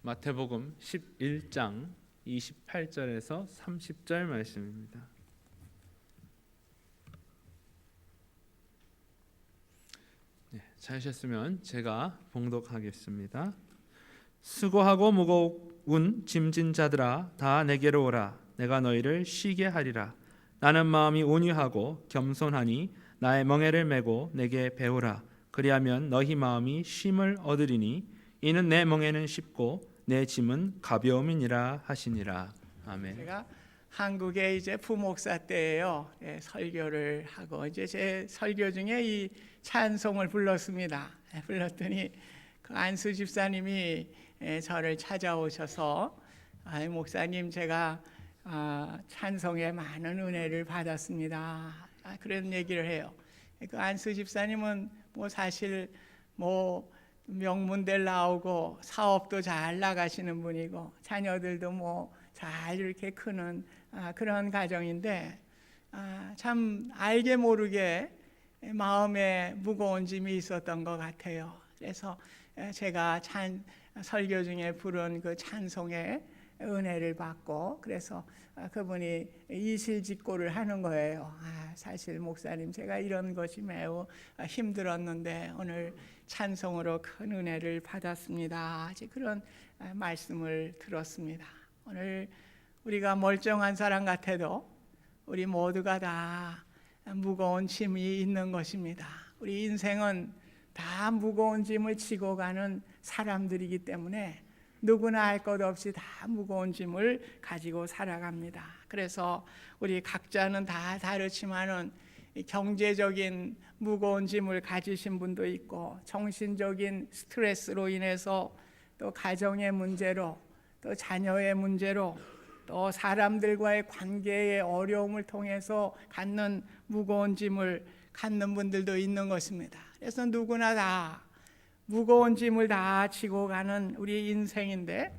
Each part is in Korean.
마태복음 11장 28절에서 30절 말씀입니다. 찾으셨으면 제가 봉독하겠습니다. 수고하고 무거운 짐진 자들아 다 내게로 오라. 내가 너희를 쉬게 하리라. 나는 마음이 온유하고 겸손하니 나의 멍에를 메고 내게 배우라. 그리하면 너희 마음이 쉼을 얻으리니 이는 내 멍에는 쉽고 내 짐은 가벼움이니라 하시니라. 아멘. 제가 한국에 이제 부목사 때예요. 설교를 하고 이제 제 설교 중에 이 찬송을 불렀습니다. 불렀더니 그 안수 집사님이 저를 찾아오셔서 목사님 제가 찬송에 많은 은혜를 받았습니다. 그런 얘기를 해요. 그 안수 집사님은 사실 명문대 나오고 사업도 잘 나가시는 분이고 자녀들도 잘 이렇게 크는 그런 가정인데 참 알게 모르게 마음에 무거운 짐이 있었던 것 같아요. 그래서 제가 설교 중에 부른 그 찬송에 은혜를 받고 그래서 그분이 이실직고를 하는 거예요. 사실 목사님 제가 이런 것이 매우 힘들었는데 오늘 찬송으로 큰 은혜를 받았습니다. 그런 말씀을 들었습니다. 오늘 우리가 멀쩡한 사람 같아도 우리 모두가 다 무거운 짐이 있는 것입니다. 우리 인생은 다 무거운 짐을 지고 가는 사람들이기 때문에 누구나 할 것 없이 다 무거운 짐을 가지고 살아갑니다. 그래서 우리 각자는 다 다르지만은 경제적인 무거운 짐을 가지신 분도 있고 정신적인 스트레스로 인해서 또 가정의 문제로 또 자녀의 문제로 또 사람들과의 관계의 어려움을 통해서 갖는 무거운 짐을 갖는 분들도 있는 것입니다. 그래서 누구나 다 무거운 짐을 다 지고 가는 우리 인생인데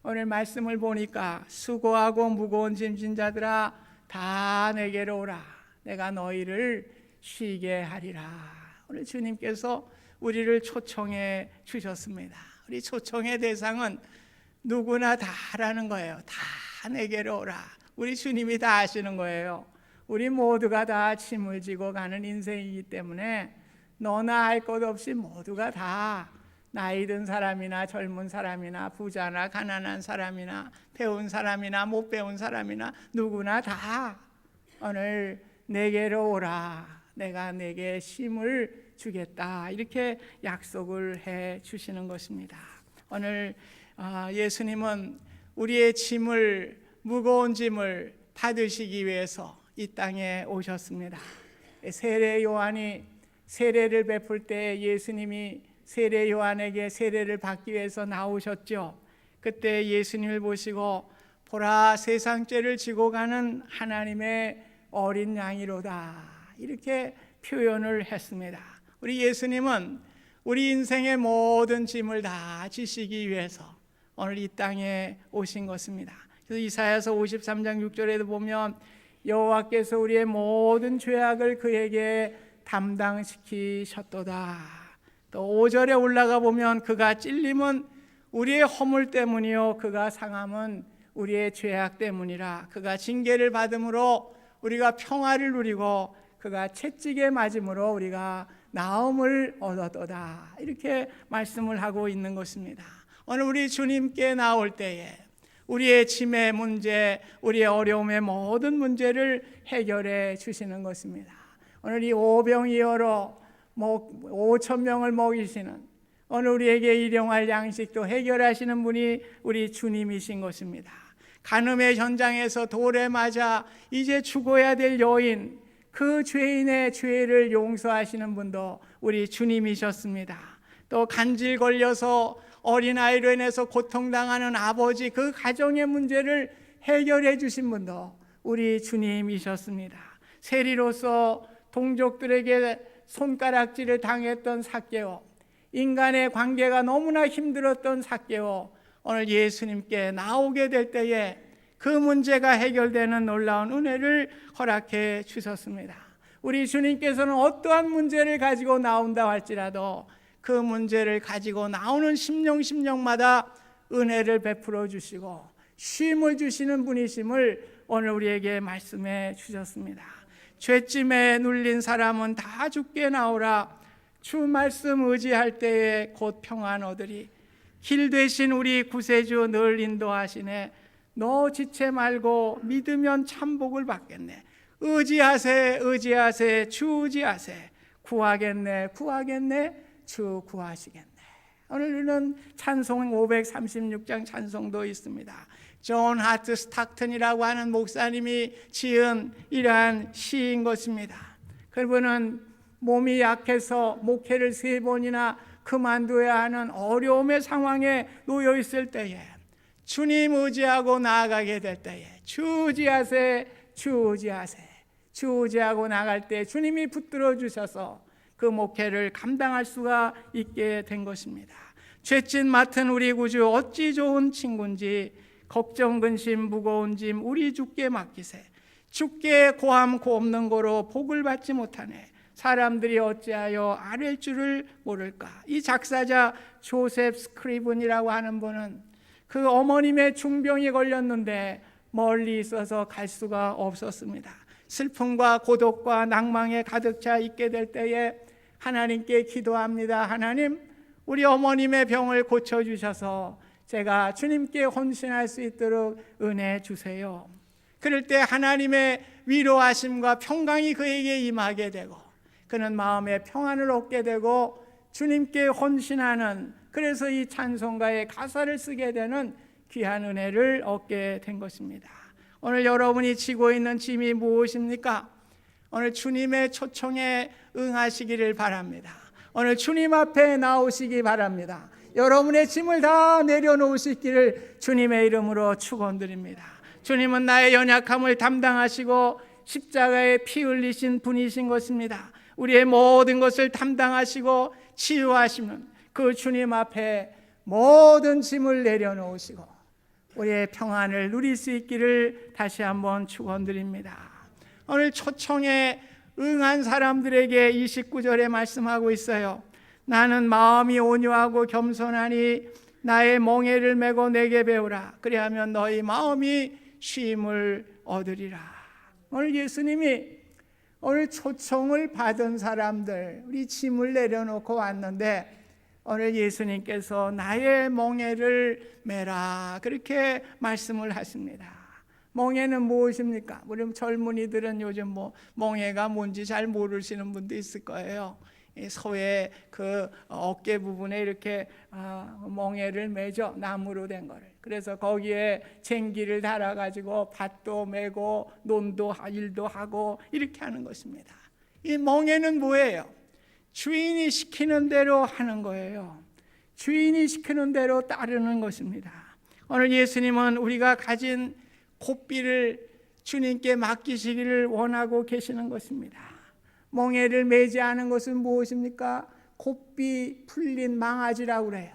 오늘 말씀을 보니까 수고하고 무거운 짐진 자들아 다 내게로 오라. 내가 너희를 쉬게 하리라. 오늘 주님께서 우리를 초청해 주셨습니다. 우리 초청의 대상은 누구나 다라는 거예요. 다 내게로 오라. 우리 주님이 다 아시는 거예요. 우리 모두가 다 짐을 지고 가는 인생이기 때문에 너나 할 것 없이 모두가 다 나이 든 사람이나 젊은 사람이나 부자나 가난한 사람이나 배운 사람이나 못 배운 사람이나 누구나 다 오늘 내게로 오라. 내가 내게 쉼을 주겠다. 이렇게 약속을 해 주시는 것입니다. 오늘 예수님은 우리의 짐을 무거운 짐을 받으시기 위해서 이 땅에 오셨습니다. 세례 요한이 세례를 베풀 때 예수님이 세례 요한에게 세례를 받기 위해서 나오셨죠. 그때 예수님을 보시고 보라 세상 죄를 지고 가는 하나님의 어린 양이로다. 이렇게 표현을 했습니다. 우리 예수님은 우리 인생의 모든 짐을 다 지시기 위해서 오늘 이 땅에 오신 것입니다. 그래서 이사야서 53장 6절에도 보면 여호와께서 우리의 모든 죄악을 그에게 담당시키셨도다. 또 5절에 올라가 보면 그가 찔림은 우리의 허물 때문이요 그가 상함은 우리의 죄악 때문이라. 그가 징계를 받음으로 우리가 평화를 누리고 그가 채찍에 맞음으로 우리가 나음을 얻었도다. 이렇게 말씀을 하고 있는 것입니다. 오늘 우리 주님께 나올 때에 우리의 짐의 문제, 우리의 어려움의 모든 문제를 해결해 주시는 것입니다. 오늘 이 오병이어로 5,000명을 먹이시는 오늘 우리에게 일용할 양식도 해결하시는 분이 우리 주님이신 것입니다. 간음의 현장에서 돌에 맞아 이제 죽어야 될 여인, 그 죄인의 죄를 용서하시는 분도 우리 주님이셨습니다. 또 간질 걸려서 어린아이로 인해서 고통당하는 아버지, 그 가정의 문제를 해결해 주신 분도 우리 주님이셨습니다. 세리로서 동족들에게 손가락질을 당했던 삭개오, 인간의 관계가 너무나 힘들었던 삭개오, 오늘 예수님께 나오게 될 때에 그 문제가 해결되는 놀라운 은혜를 허락해 주셨습니다. 우리 주님께서는 어떠한 문제를 가지고 나온다 할지라도 그 문제를 가지고 나오는 심령마다 은혜를 베풀어 주시고 쉼을 주시는 분이심을 오늘 우리에게 말씀해 주셨습니다. 죄짐에 눌린 사람은 다 죽게 나오라. 주 말씀 의지할 때에 곧 평안 얻으리. 길 되신 우리 구세주 늘 인도하시네. 너 지체 말고 믿으면 참 복을 받겠네. 의지하세 의지하세 주 의지하세. 구하겠네 구하겠네 주 구하시겠네. 오늘은 찬송 536장 찬송도 있습니다. 존 하트 스탁턴이라고 하는 목사님이 지은 이러한 시인 것입니다. 그분은 몸이 약해서 목회를 3번이나 그만둬야 하는 어려움의 상황에 놓여 있을 때에 주님 의지하고 나아가게 될 때에 주 의지하세 주 의지하세 주 의지하고 나갈 때 주님이 붙들어 주셔서 그 목회를 감당할 수가 있게 된 것입니다. 죄짓 맡은 우리 구주 어찌 좋은 친구인지 걱정 근심 무거운 짐 우리 주께 맡기세. 주께 고함 고없는 거로 복을 받지 못하네. 사람들이 어찌하여 아랠 줄을 모를까. 이 작사자 조셉 스크리븐이라고 하는 분은 그 어머님의 중병이 걸렸는데 멀리 있어서 갈 수가 없었습니다. 슬픔과 고독과 낭망에 가득 차 있게 될 때에 하나님께 기도합니다. 하나님, 우리 어머님의 병을 고쳐주셔서 제가 주님께 헌신할 수 있도록 은혜 주세요. 그럴 때 하나님의 위로하심과 평강이 그에게 임하게 되고 그는 마음의 평안을 얻게 되고 주님께 헌신하는, 그래서 이 찬송가의 가사를 쓰게 되는 귀한 은혜를 얻게 된 것입니다. 오늘 여러분이 지고 있는 짐이 무엇입니까? 오늘 주님의 초청에 응하시기를 바랍니다. 오늘 주님 앞에 나오시기 바랍니다. 여러분의 짐을 다 내려놓으시기를 주님의 이름으로 축원드립니다. 주님은 나의 연약함을 담당하시고 십자가에 피 흘리신 분이신 것입니다. 우리의 모든 것을 담당하시고 치유하시는 그 주님 앞에 모든 짐을 내려놓으시고 우리의 평안을 누릴 수 있기를 다시 한번 축원드립니다. 오늘 초청에 응한 사람들에게 29절에 말씀하고 있어요. 나는 마음이 온유하고 겸손하니 나의 멍에를 메고 내게 배우라. 그리하면 너희 마음이 쉼을 얻으리라. 오늘 예수님이 오늘 초청을 받은 사람들, 우리 짐을 내려놓고 왔는데 오늘 예수님께서 나의 멍에를 메라 그렇게 말씀을 하십니다. 멍에는 무엇입니까? 우리 젊은이들은 요즘 뭐 멍에가 뭔지 잘 모르시는 분도 있을 거예요. 소의 그 어깨 부분에 이렇게 멍에를 매죠. 나무로 된 거를. 그래서 거기에 쟁기를 달아가지고 밭도 메고 논도 일도 하고 이렇게 하는 것입니다. 이 멍에는 뭐예요? 주인이 시키는 대로 하는 거예요. 주인이 시키는 대로 따르는 것입니다. 오늘 예수님은 우리가 가진 고삐를 주님께 맡기시기를 원하고 계시는 것입니다. 멍에를 매지 않은 것은 무엇입니까? 고삐 풀린 망아지라고 그래요.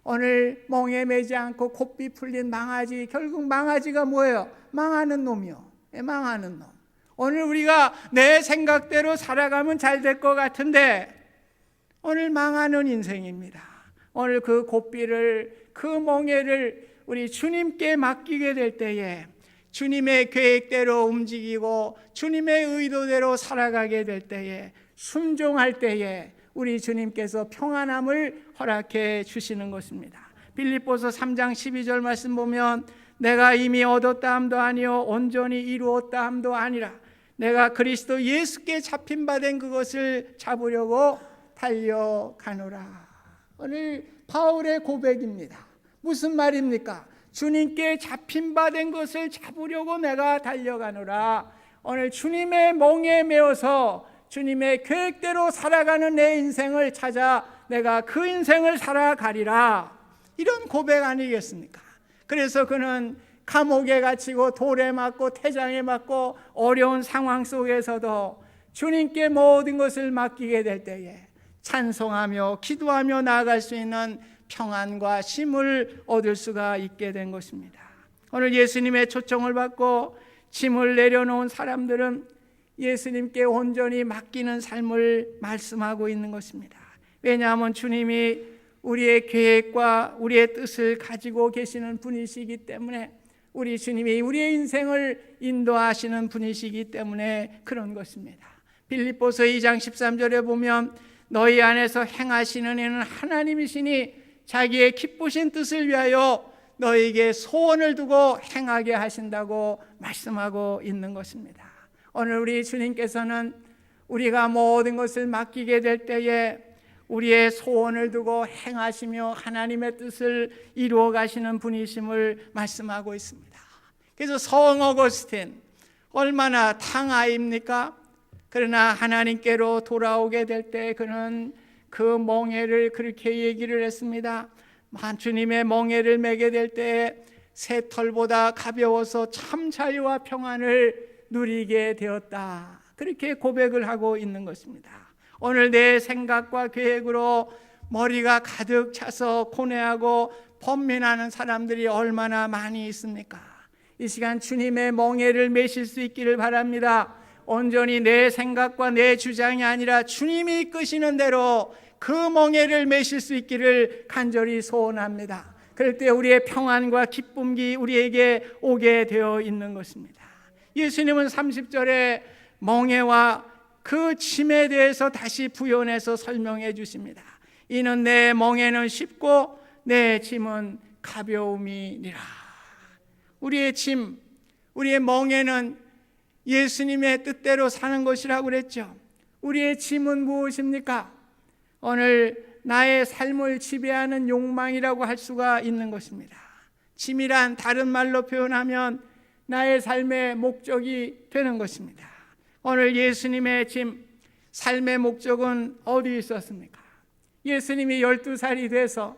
오늘 멍에 매지 않고 고삐 풀린 망아지, 결국 망아지가 뭐예요? 망하는 놈이요. 망하는 놈. 오늘 우리가 내 생각대로 살아가면 잘 될 것 같은데 오늘 망하는 인생입니다. 오늘 그 고삐를, 그 멍에를 우리 주님께 맡기게 될 때에 주님의 계획대로 움직이고 주님의 의도대로 살아가게 될 때에, 순종할 때에 우리 주님께서 평안함을 허락해 주시는 것입니다. 빌립보서 3장 12절 말씀 보면 내가 이미 얻었다 함도 아니요 온전히 이루었다 함도 아니라 내가 그리스도 예수께 잡힌 바 된 그것을 잡으려고 달려가노라. 오늘 바울의 고백입니다. 무슨 말입니까? 주님께 잡힌 바 된 것을 잡으려고 내가 달려가노라. 오늘 주님의 멍에 매어서 주님의 계획대로 살아가는 내 인생을 찾아 내가 그 인생을 살아가리라. 이런 고백 아니겠습니까? 그래서 그는 감옥에 갇히고 돌에 맞고 태장에 맞고 어려운 상황 속에서도 주님께 모든 것을 맡기게 될 때에 찬송하며 기도하며 나아갈 수 있는 평안과 쉼을 얻을 수가 있게 된 것입니다. 오늘 예수님의 초청을 받고 짐을 내려놓은 사람들은 예수님께 온전히 맡기는 삶을 말씀하고 있는 것입니다. 왜냐하면 주님이 우리의 계획과 우리의 뜻을 가지고 계시는 분이시기 때문에, 우리 주님이 우리의 인생을 인도하시는 분이시기 때문에 그런 것입니다. 빌립보서 2장 13절에 보면 너희 안에서 행하시는 이는 하나님이시니 자기의 기쁘신 뜻을 위하여 너희에게 소원을 두고 행하게 하신다고 말씀하고 있는 것입니다. 오늘 우리 주님께서는 우리가 모든 것을 맡기게 될 때에 우리의 소원을 두고 행하시며 하나님의 뜻을 이루어 가시는 분이심을 말씀하고 있습니다. 그래서 성 어거스틴 얼마나 탕아입니까? 그러나 하나님께로 돌아오게 될 때 그는 그 멍에를 그렇게 얘기를 했습니다. 주님의 멍에를 매게 될 때 새 털보다 가벼워서 참 자유와 평안을 누리게 되었다. 그렇게 고백을 하고 있는 것입니다. 오늘 내 생각과 계획으로 머리가 가득 차서 고뇌하고 번민하는 사람들이 얼마나 많이 있습니까? 이 시간 주님의 멍에를 매실 수 있기를 바랍니다. 온전히 내 생각과 내 주장이 아니라 주님이 이끄시는 대로 그 멍에를 매실 수 있기를 간절히 소원합니다. 그럴 때 우리의 평안과 기쁨이 우리에게 오게 되어 있는 것입니다. 예수님은 30절에 멍에와 그 짐에 대해서 다시 부연해서 설명해 주십니다. 이는 내 멍에는 쉽고 내 짐은 가벼움이니라. 우리의 짐, 우리의 멍에는 예수님의 뜻대로 사는 것이라고 그랬죠. 우리의 짐은 무엇입니까? 오늘 나의 삶을 지배하는 욕망이라고 할 수가 있는 것입니다. 짐이란 다른 말로 표현하면 나의 삶의 목적이 되는 것입니다. 오늘 예수님의 짐, 삶의 목적은 어디에 있었습니까? 예수님이 12살이 돼서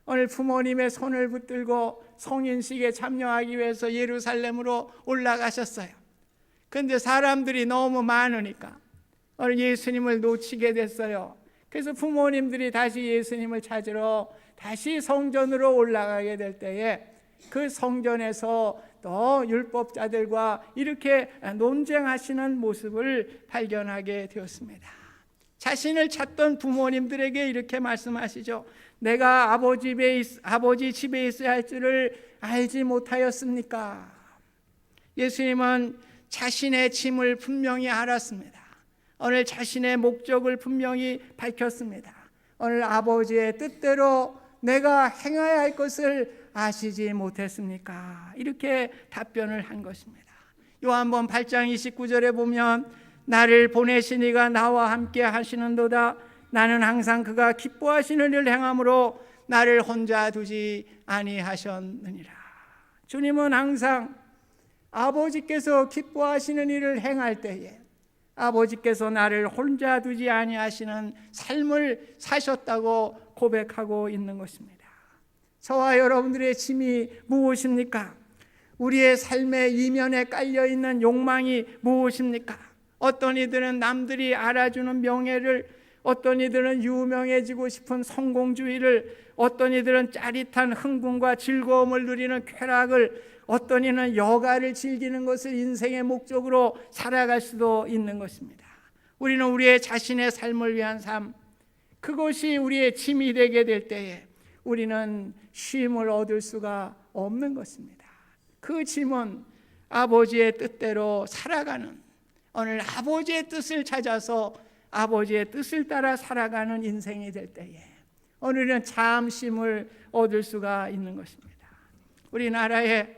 오늘 부모님의 손을 붙들고 성인식에 참여하기 위해서 예루살렘으로 올라가셨어요. 그런데 사람들이 너무 많으니까 오늘 예수님을 놓치게 됐어요. 그래서 부모님들이 다시 예수님을 찾으러 다시 성전으로 올라가게 될 때에 그 성전에서 또 율법자들과 이렇게 논쟁하시는 모습을 발견하게 되었습니다. 자신을 찾던 부모님들에게 이렇게 말씀하시죠. 내가 아버지 집에 있어야 할 줄을 알지 못하였습니까? 예수님은 자신의 짐을 분명히 알았습니다. 오늘 자신의 목적을 분명히 밝혔습니다. 오늘 아버지의 뜻대로 내가 행해야 할 것을 아시지 못했습니까? 이렇게 답변을 한 것입니다. 요한복음 8장 29절에 보면 나를 보내신 이가 나와 함께 하시는도다. 나는 항상 그가 기뻐하시는 일을 행함으로 나를 혼자 두지 아니하셨느니라. 주님은 항상 아버지께서 기뻐하시는 일을 행할 때에 아버지께서 나를 혼자 두지 아니하시는 삶을 사셨다고 고백하고 있는 것입니다. 저와 여러분들의 짐이 무엇입니까? 우리의 삶의 이면에 깔려있는 욕망이 무엇입니까? 어떤 이들은 남들이 알아주는 명예를, 어떤 이들은 유명해지고 싶은 성공주의를, 어떤 이들은 짜릿한 흥분과 즐거움을 누리는 쾌락을, 어떤 이는 여가를 즐기는 것을 인생의 목적으로 살아갈 수도 있는 것입니다. 우리는 우리의 자신의 삶을 위한 삶, 그것이 우리의 짐이 되게 될 때에 우리는 쉼을 얻을 수가 없는 것입니다. 그 짐은 아버지의 뜻대로 살아가는, 오늘 아버지의 뜻을 찾아서 아버지의 뜻을 따라 살아가는 인생이 될 때에 오늘은 참 쉼을 얻을 수가 있는 것입니다. 우리나라에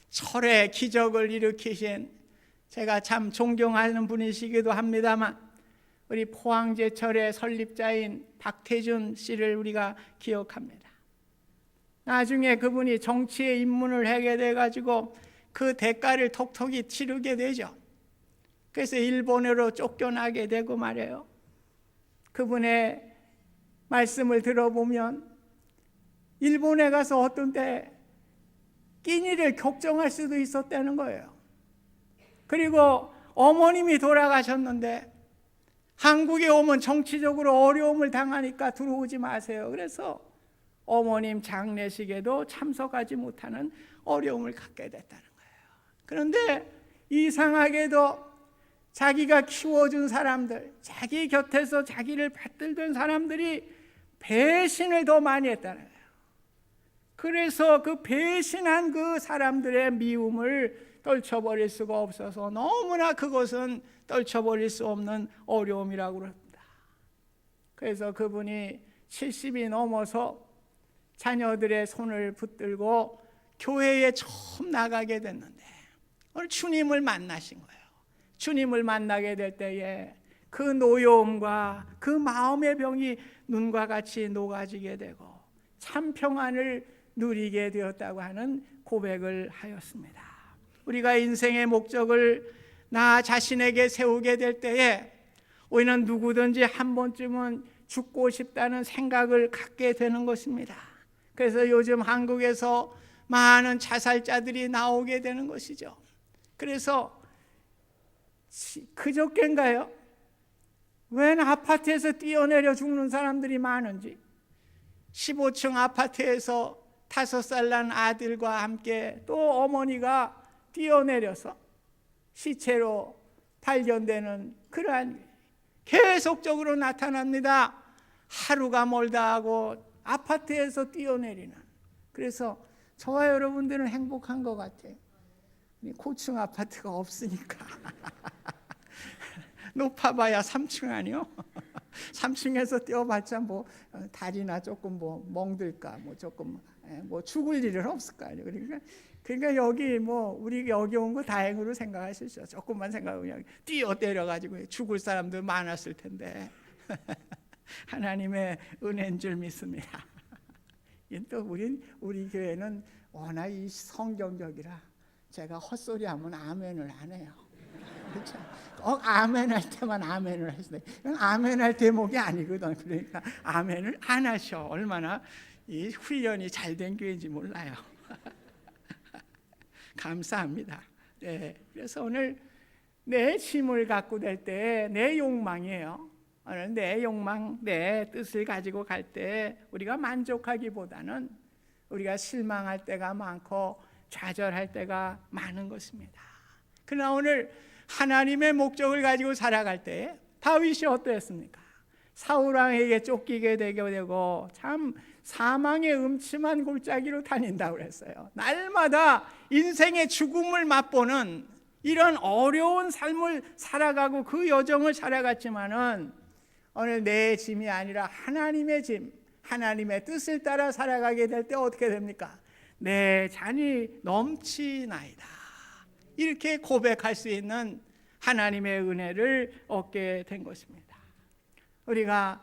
철의 기적을 일으키신, 제가 참 존경하는 분이시기도 합니다만, 우리 포항제철의 설립자인 박태준 씨를 우리가 기억합니다. 나중에 그분이 정치에 입문을 하게 돼가지고 그 대가를 톡톡히 치르게 되죠. 그래서 일본으로 쫓겨나게 되고 말이에요. 그분의 말씀을 들어보면 일본에 가서 어떤 때 끼니를 걱정할 수도 있었다는 거예요. 그리고 어머님이 돌아가셨는데 한국에 오면 정치적으로 어려움을 당하니까 들어오지 마세요. 그래서 어머님 장례식에도 참석하지 못하는 어려움을 갖게 됐다는 거예요. 그런데 이상하게도 자기가 키워준 사람들, 자기 곁에서 자기를 받들던 사람들이 배신을 더 많이 했다는 거예요. 그래서 그 배신한 그 사람들의 미움을 떨쳐버릴 수가 없어서 너무나 그것은 떨쳐버릴 수 없는 어려움이라고 합니다. 그래서 그분이 70이 넘어서 자녀들의 손을 붙들고 교회에 처음 나가게 됐는데 오늘 주님을 만나신 거예요. 주님을 만나게 될 때에 그 노여움과 그 마음의 병이 눈과 같이 녹아지게 되고 참 평안을 누리게 되었다고 하는 고백을 하였습니다. 우리가 인생의 목적을 나 자신에게 세우게 될 때에 우리는 누구든지 한 번쯤은 죽고 싶다는 생각을 갖게 되는 것입니다. 그래서 요즘 한국에서 많은 자살자들이 나오게 되는 것이죠. 그래서 그저께인가요? 웬 아파트에서 뛰어내려 죽는 사람들이 많은지 15층 아파트에서 5살 난 아들과 함께 또 어머니가 뛰어내려서 시체로 발견되는 그러한 계속적으로 나타납니다. 하루가 멀다 하고 아파트에서 뛰어내리는. 그래서 저와 여러분들은 행복한 것 같아요. 고층 아파트가 없으니까. 높아봐야 3층 아니요? 3층에서 뛰어봤자 뭐 다리나 조금 뭐 멍들까 뭐 조금 뭐 죽을 일은 없을 거 아니에요. 그러니까 여기 뭐 우리 여기 온 거 다행으로 생각하시죠. 조금만 생각하고 그냥 뛰어 때려가지고 죽을 사람들 많았을 텐데 하나님의 은혜인 줄 믿습니다. 또 우리 교회는 워낙 이 성경적이라 제가 헛소리하면 아멘을 안 해요. 그렇죠? 아멘 할 때만 아멘을 하시네. 아멘 할 대목이 아니거든. 그러니까 아멘을 안 하셔. 얼마나 이 훈련이 잘 된 교회인지 몰라요. 감사합니다. 네, 그래서 오늘 내 짐을 갖고 될 때 내 욕망이에요. 오늘 내 욕망, 내 뜻을 가지고 갈 때 우리가 만족하기보다는 우리가 실망할 때가 많고 좌절할 때가 많은 것입니다. 그러나 오늘 하나님의 목적을 가지고 살아갈 때 다윗이 어떠했습니까? 사울왕에게 쫓기게 되고 참 사망의 음침한 골짜기로 다닌다고 그랬어요. 날마다 인생의 죽음을 맛보는 이런 어려운 삶을 살아가고 그 여정을 살아갔지만은 오늘 내 짐이 아니라 하나님의 짐, 하나님의 뜻을 따라 살아가게 될 때 어떻게 됩니까? 내 잔이 넘치나이다. 이렇게 고백할 수 있는 하나님의 은혜를 얻게 된 것입니다. 우리가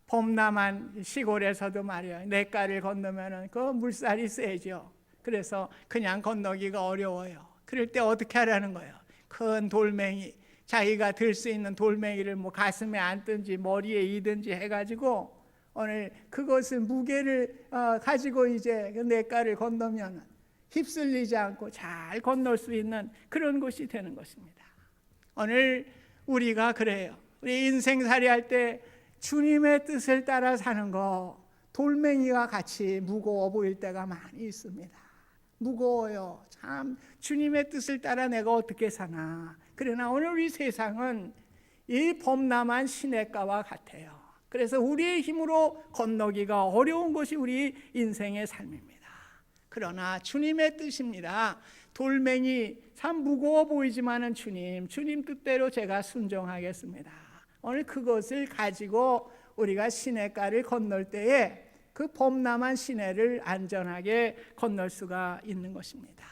범람한 시골에서도 말이에요. 냇가를 건너면은 그 물살이 세죠. 그래서 그냥 건너기가 어려워요. 그럴 때 어떻게 하라는 거예요? 큰 돌멩이, 자기가 들 수 있는 돌멩이를 뭐 가슴에 안든지 머리에 이든지 해가지고 오늘 그것을 무게를 가지고 이제 그 냇가를 건너면 휩쓸리지 않고 잘 건널 수 있는 그런 곳이 되는 것입니다. 오늘 우리가 그래요. 우리 인생살이 할 때 주님의 뜻을 따라 사는 거 돌멩이와 같이 무거워 보일 때가 많이 있습니다. 무거워요. 참 주님의 뜻을 따라 내가 어떻게 사나. 그러나 오늘 우리 세상은 이 범람한 시냇가와 같아요. 그래서 우리의 힘으로 건너기가 어려운 것이 우리 인생의 삶입니다. 그러나 주님의 뜻입니다. 돌멩이 참 무거워 보이지만은 주님 뜻대로 제가 순종하겠습니다. 오늘 그것을 가지고 우리가 시냇가를 건널 때에 그 범람한 시내를 안전하게 건널 수가 있는 것입니다.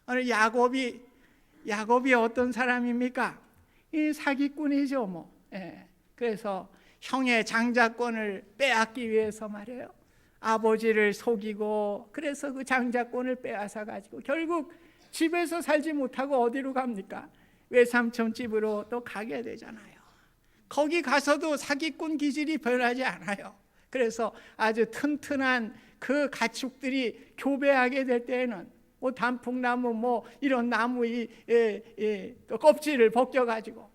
오늘 야곱이 어떤 사람입니까? 이 사기꾼이죠, 뭐. 예. 그래서 형의 장자권을 빼앗기 위해서 말이에요. 아버지를 속이고 그래서 그 장자권을 빼앗아 가지고 결국 집에서 살지 못하고 어디로 갑니까? 외삼촌 집으로 또 가게 되잖아요. 거기 가서도 사기꾼 기질이 변하지 않아요. 그래서 아주 튼튼한 그 가축들이 교배하게 될 때에는 뭐 단풍나무 뭐 이런 나무 또 껍질을 벗겨가지고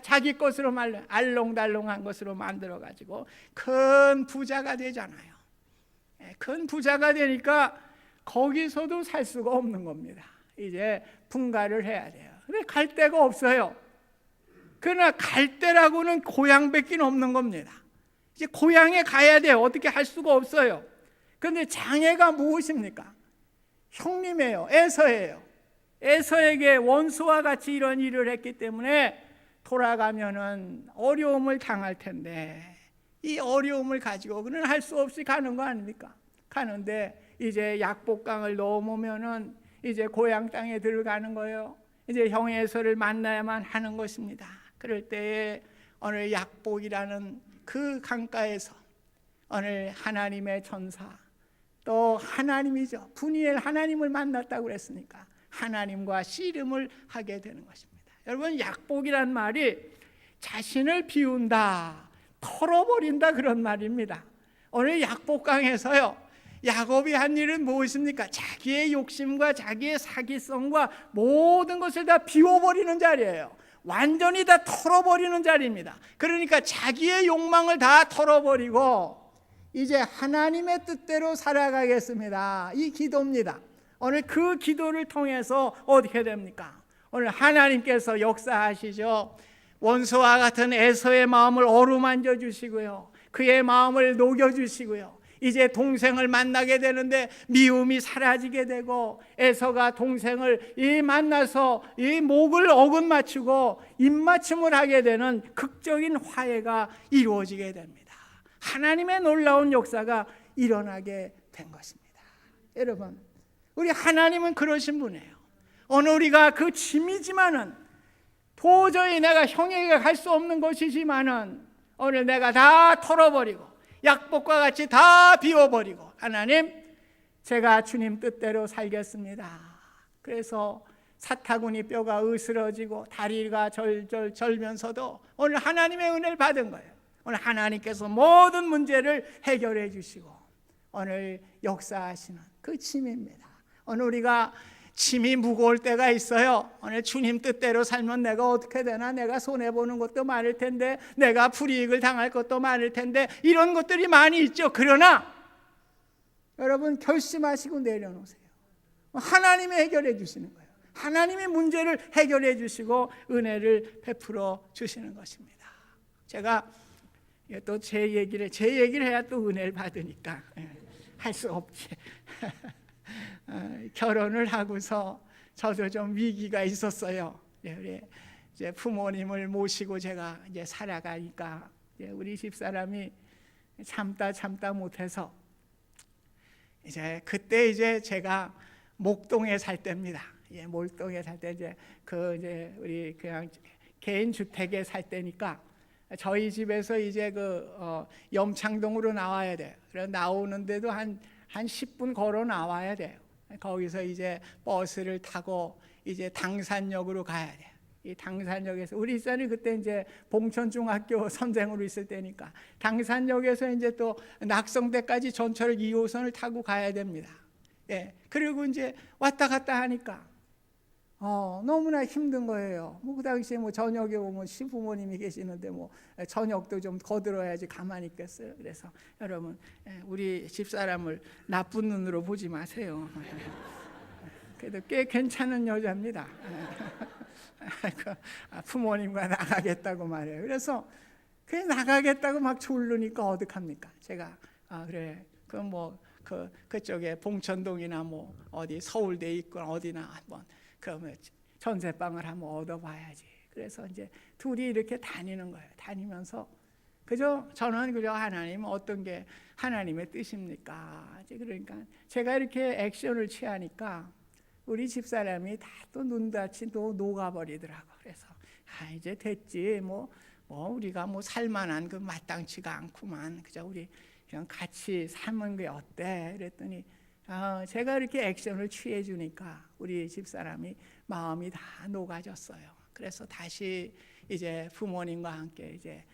자기 것으로 알롱달롱한 것으로 만들어가지고 큰 부자가 되잖아요. 큰 부자가 되니까 거기서도 살 수가 없는 겁니다. 이제 분가를 해야 돼요. 근데 갈 데가 없어요. 그러나 갈 데라고는 고향밖에 없는 겁니다. 이제 고향에 가야 돼요. 어떻게 할 수가 없어요. 그런데 장애가 무엇입니까? 형님이에요. 에서예요. 에서에게 원수와 같이 이런 일을 했기 때문에 돌아가면은 어려움을 당할 텐데, 이 어려움을 가지고 그는 할 수 없이 가는 거 아닙니까? 가는데 이제 약복강을 넘으면은 이제 고향 땅에 들어가는 거예요. 이제 형 에서를 만나야만 하는 것입니다. 그럴 때에 어느 약복이라는 그 강가에서 어느 하나님의 천사, 또 하나님이죠, 분이엘 하나님을 만났다고 그랬으니까 하나님과 씨름을 하게 되는 것입니다. 여러분, 약복이란 말이 자신을 비운다, 털어버린다, 그런 말입니다. 오늘 약복강에서요, 야곱이 한 일은 무엇입니까? 자기의 욕심과 자기의 사기성과 모든 것을 다 비워버리는 자리예요. 완전히 다 털어버리는 자리입니다. 그러니까 자기의 욕망을 다 털어버리고 이제 하나님의 뜻대로 살아가겠습니다. 이 기도입니다. 오늘 그 기도를 통해서 어떻게 됩니까? 오늘 하나님께서 역사하시죠. 원수와 같은 에서의 마음을 어루만져 주시고요, 그의 마음을 녹여 주시고요, 이제 동생을 만나게 되는데 미움이 사라지게 되고, 에서가 동생을 만나서 이 목을 어긋맞추고 입맞춤을 하게 되는 극적인 화해가 이루어지게 됩니다. 하나님의 놀라운 역사가 일어나게 된 것입니다. 여러분, 우리 하나님은 그러신 분이에요. 오늘 우리가 그 짐이지만은, 도저히 내가 형에게 갈 수 없는 것이지만은 오늘 내가 다 털어버리고 약복과 같이 다 비워버리고, 하나님, 제가 주님 뜻대로 살겠습니다. 그래서 사타구니 뼈가 으스러지고 다리가 절절 절면서도 오늘 하나님의 은혜를 받은 거예요. 오늘 하나님께서 모든 문제를 해결해 주시고 오늘 역사하시는 그 짐입니다. 오늘 우리가 짐이 무거울 때가 있어요. 오늘 주님 뜻대로 살면 내가 어떻게 되나, 내가 손해보는 것도 많을 텐데, 내가 불이익을 당할 것도 많을 텐데, 이런 것들이 많이 있죠. 그러나 여러분, 결심하시고 내려놓으세요. 하나님이 해결해 주시는 거예요. 하나님이 문제를 해결해 주시고 은혜를 베풀어 주시는 것입니다. 제가 또 제 얘기를 해야 또 은혜를 받으니까 할 수 없지. 결혼을 하고서 저도 좀 위기가 있었어요. 우리 이제 부모님을 모시고 제가 이제 살아가니까 우리 집사람이 참다 못해서 이제 그때 이제 제가 목동에 살 때입니다. 목동에 살 때 이제 우리 그냥 개인 주택에 살 때니까 저희 집에서 이제 염창동으로 나와야 돼요. 그래서 나오는데도 한 10분 걸어 나와야 돼요. 거기서 이제 버스를 타고 이제 당산역으로 가야 돼요. 이 당산역에서 우리 집사람이 그때 이제 봉천중학교 선생으로 있을 때니까 당산역에서 이제 또 낙성대까지 전철 2호선을 타고 가야 됩니다. 그리고 이제 왔다 갔다 하니까 너무나 힘든 거예요. 그 당시에 저녁에 오면 시부모님이 계시는데 저녁도 좀 거들어야지 가만히 있겠어요. 그래서 여러분, 우리 집사람을 나쁜 눈으로 보지 마세요. 그래도 꽤 괜찮은 여자입니다. 부모님과 나가겠다고 말해요. 그래서 나가겠다고 막 졸르니까 어떡합니까? 제가 그래, 그쪽에 봉천동이나 어디 서울대 있거나 어디나 한번 전세방을 한번 얻어봐야지. 그래서 이제 둘이 이렇게 다니는 거예요. 다니면서 저는 그저 하나님, 어떤 게 하나님의 뜻입니까? 그러니까 제가 이렇게 액션을 취하니까 우리 집사람이 다 또 눈다치 또 녹아버리더라고. 그래서 이제 됐지, 우리가 살만한 마땅치가 않구만. 그저 우리 그냥 같이 사는 게 어때? 그랬더니 제가 이렇게 액션을 취해 주니까 우리 집사람이 마음이 다 녹아졌어요. 그래서 다시 이제 부모님과 함께 이제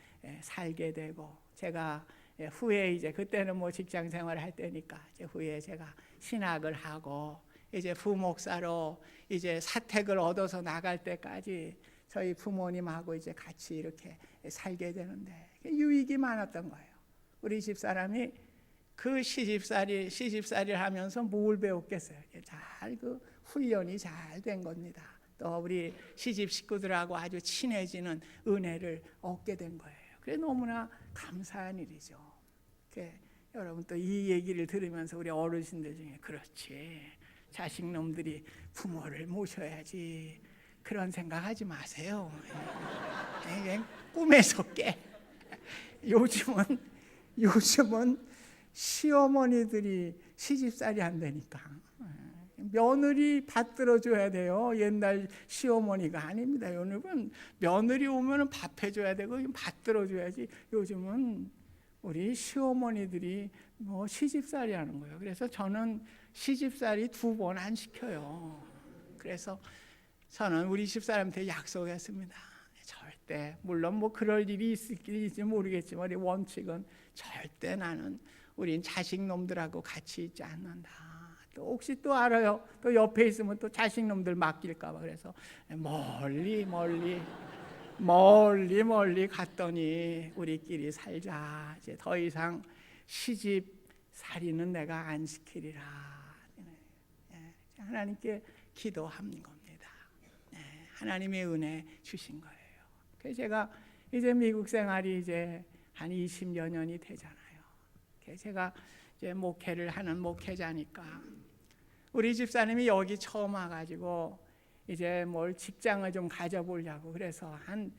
살게 되고, 제가 후에 이제 그때는 직장 생활을 할 때니까 이제 후에 제가 신학을 하고 이제 부목사로 이제 사택을 얻어서 나갈 때까지 저희 부모님하고 이제 같이 이렇게 살게 되는데 유익이 많았던 거예요. 우리 집사람이 그 시집살이를 하면서 뭘 배웠겠어요? 잘 훈련이 잘 된 겁니다. 또 우리 시집 식구들하고 아주 친해지는 은혜를 얻게 된 거예요. 그래 너무나 감사한 일이죠. 여러분 또 이 얘기를 들으면서 우리 어르신들 중에 그렇지, 자식놈들이 부모를 모셔야지 그런 생각하지 마세요. 꿈에서 깨. 요즘은 시어머니들이 시집살이 안 되니까 며느리 받들어줘야 돼요. 옛날 시어머니가 아닙니다. 요즘은 며느리 오면 밥 해줘야 되고 받들어줘야지. 요즘은 우리 시어머니들이 뭐 시집살이 하는 거예요. 그래서 저는 시집살이 2번 안 시켜요. 그래서 저는 우리 집사람한테 약속했습니다. 절대, 물론 뭐 그럴 일이 있을지 모르겠지만 우리 원칙은 절대 나는 우린 자식놈들하고 같이 있지 않는다. 또 혹시 또 알아요, 또 옆에 있으면 또 자식놈들 맡길까 봐. 그래서 멀리 갔더니 우리끼리 살자. 이제 더 이상 시집살이는 내가 안 시키리라. 하나님께 기도한 겁니다. 하나님의 은혜 주신 거예요. 그래서 제가 이제 미국 생활이 이제 한 20여 년이 되잖아요. 그래서 제가 이제 목회를 하는 목회자니까 우리 집사님이 여기 처음 와가지고 이제 뭘 직장을 좀 가져보려고 그래서 한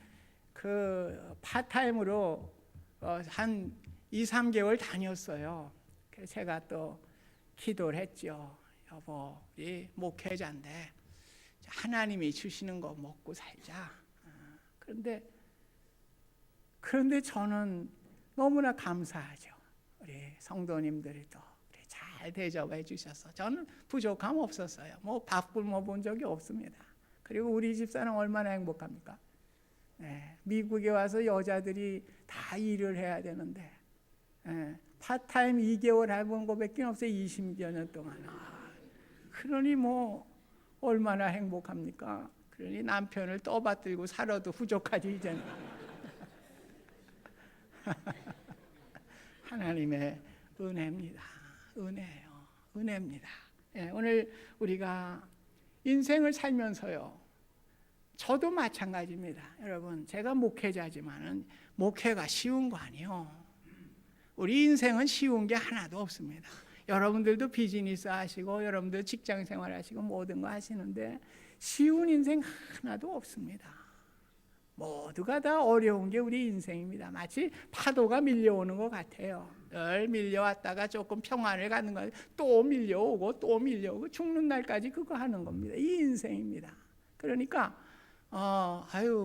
그 파타임으로 한 2-3개월 다녔어요. 그래서 제가 또 기도를 했죠. 여보, 우리 목회자인데 하나님이 주시는 거 먹고 살자. 그런데 저는 너무나 감사하죠. 우리 성도님들이 또 잘 대접해 주셔서 저는 부족함 없었어요. 뭐 밥 굶어 본 적이 없습니다. 그리고 우리 집사는 얼마나 행복합니까? 미국에 와서 여자들이 다 일을 해야 되는데 파타임 2개월 해본 거밖에 없어요. 20여 년 동안. 그러니 뭐 얼마나 행복합니까? 그러니 남편을 떠받들고 살아도 부족하지 이제는. 하나님의 은혜입니다. 은혜예요. 은혜입니다. 오늘 우리가 인생을 살면서요, 저도 마찬가지입니다. 여러분, 제가 목회자지만은 목회가 쉬운 거 아니에요. 우리 인생은 쉬운 게 하나도 없습니다. 여러분들도 비즈니스 하시고 여러분들 직장 생활 하시고 모든 거 하시는데 쉬운 인생 하나도 없습니다. 모두가 다 어려운 게 우리 인생입니다. 마치 파도가 밀려오는 것 같아요. 늘 밀려왔다가 조금 평안을 갖는 거, 또 밀려오고 또 밀려오고 죽는 날까지 그거 하는 겁니다. 이 인생입니다. 그러니까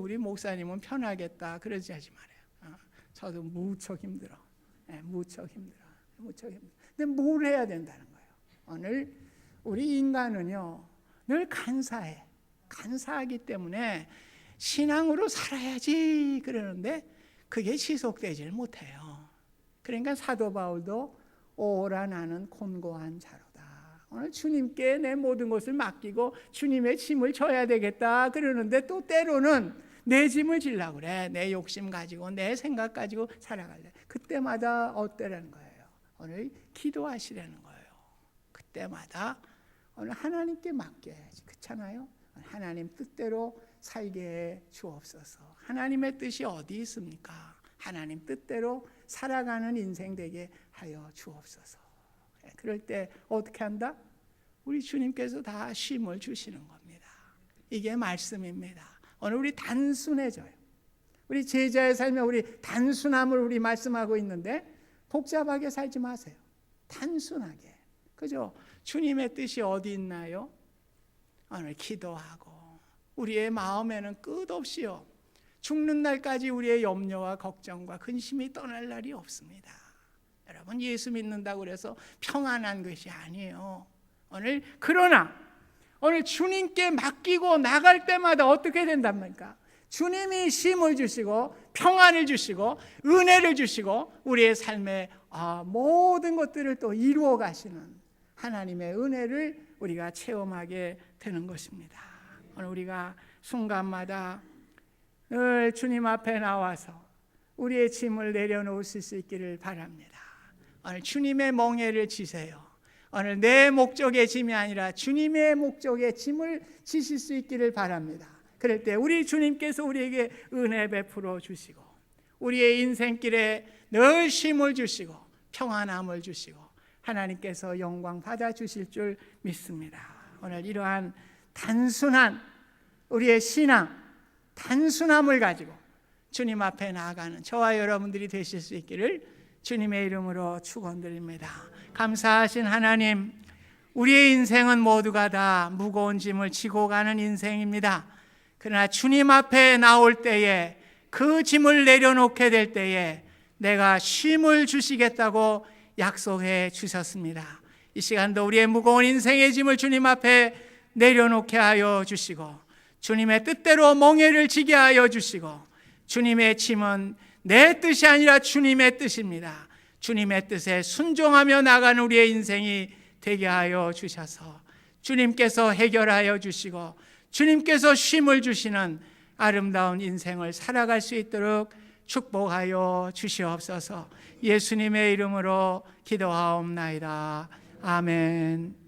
우리 목사님은 편하겠다 그러지 하지 말아요. 저도 무척 힘들어. 무척 힘들어. 근데 뭘 해야 된다는 거예요. 오늘 우리 인간은요 늘 간사해. 간사하기 때문에 신앙으로 살아야지 그러는데 그게 지속되질 못해요. 그러니까 사도 바울도 오라 나는 곤고한 자로다. 오늘 주님께 내 모든 것을 맡기고 주님의 짐을 져야 되겠다 그러는데 또 때로는 내 짐을 지려고 그래. 내 욕심 가지고 내 생각 가지고 살아갈래. 그때마다 어때라는 거예요. 오늘 기도하시라는 거예요. 그때마다 오늘 하나님께 맡겨야지. 그렇잖아요. 하나님 뜻대로 살게 해 주옵소서. 하나님의 뜻이 어디 있습니까? 하나님 뜻대로 살아가는 인생 되게 하여 주옵소서. 그럴 때 어떻게 한다? 우리 주님께서 다 쉼을 주시는 겁니다. 이게 말씀입니다. 오늘 우리 단순해져요. 우리 제자의 삶에 우리 단순함을 우리 말씀하고 있는데 복잡하게 살지 마세요. 단순하게. 그죠? 주님의 뜻이 어디 있나요? 오늘 기도하고 우리의 마음에는 끝없이요 죽는 날까지 우리의 염려와 걱정과 근심이 떠날 날이 없습니다. 여러분, 예수 믿는다고 해서 평안한 것이 아니에요. 그러나 오늘 주님께 맡기고 나갈 때마다 어떻게 된답니까? 주님이 쉼을 주시고 평안을 주시고 은혜를 주시고 우리의 삶의 모든 것들을 또 이루어 가시는 하나님의 은혜를 우리가 체험하게 되는 것입니다. 오늘 우리가 순간마다 늘 주님 앞에 나와서 우리의 짐을 내려놓으실 수 있기를 바랍니다. 오늘 주님의 멍에를 지세요. 오늘 내 목적의 짐이 아니라 주님의 목적의 짐을 지실 수 있기를 바랍니다. 그럴 때 우리 주님께서 우리에게 은혜 베풀어 주시고 우리의 인생길에 늘 쉼을 주시고 평안함을 주시고 하나님께서 영광 받아 주실 줄 믿습니다. 오늘 이러한 단순한 우리의 신앙, 단순함을 가지고 주님 앞에 나아가는 저와 여러분들이 되실 수 있기를 주님의 이름으로 축원드립니다. 감사하신 하나님, 우리의 인생은 모두가 다 무거운 짐을 지고 가는 인생입니다. 그러나 주님 앞에 나올 때에 그 짐을 내려놓게 될 때에 내가 쉼을 주시겠다고 약속해 주셨습니다. 이 시간도 우리의 무거운 인생의 짐을 주님 앞에 내려놓게 하여 주시고 주님의 뜻대로 멍에를 지게 하여 주시고 주님의 짐은 내 뜻이 아니라 주님의 뜻입니다. 주님의 뜻에 순종하며 나가는 우리의 인생이 되게 하여 주셔서 주님께서 해결하여 주시고 주님께서 쉼을 주시는 아름다운 인생을 살아갈 수 있도록 축복하여 주시옵소서. 예수님의 이름으로 기도하옵나이다. 아멘.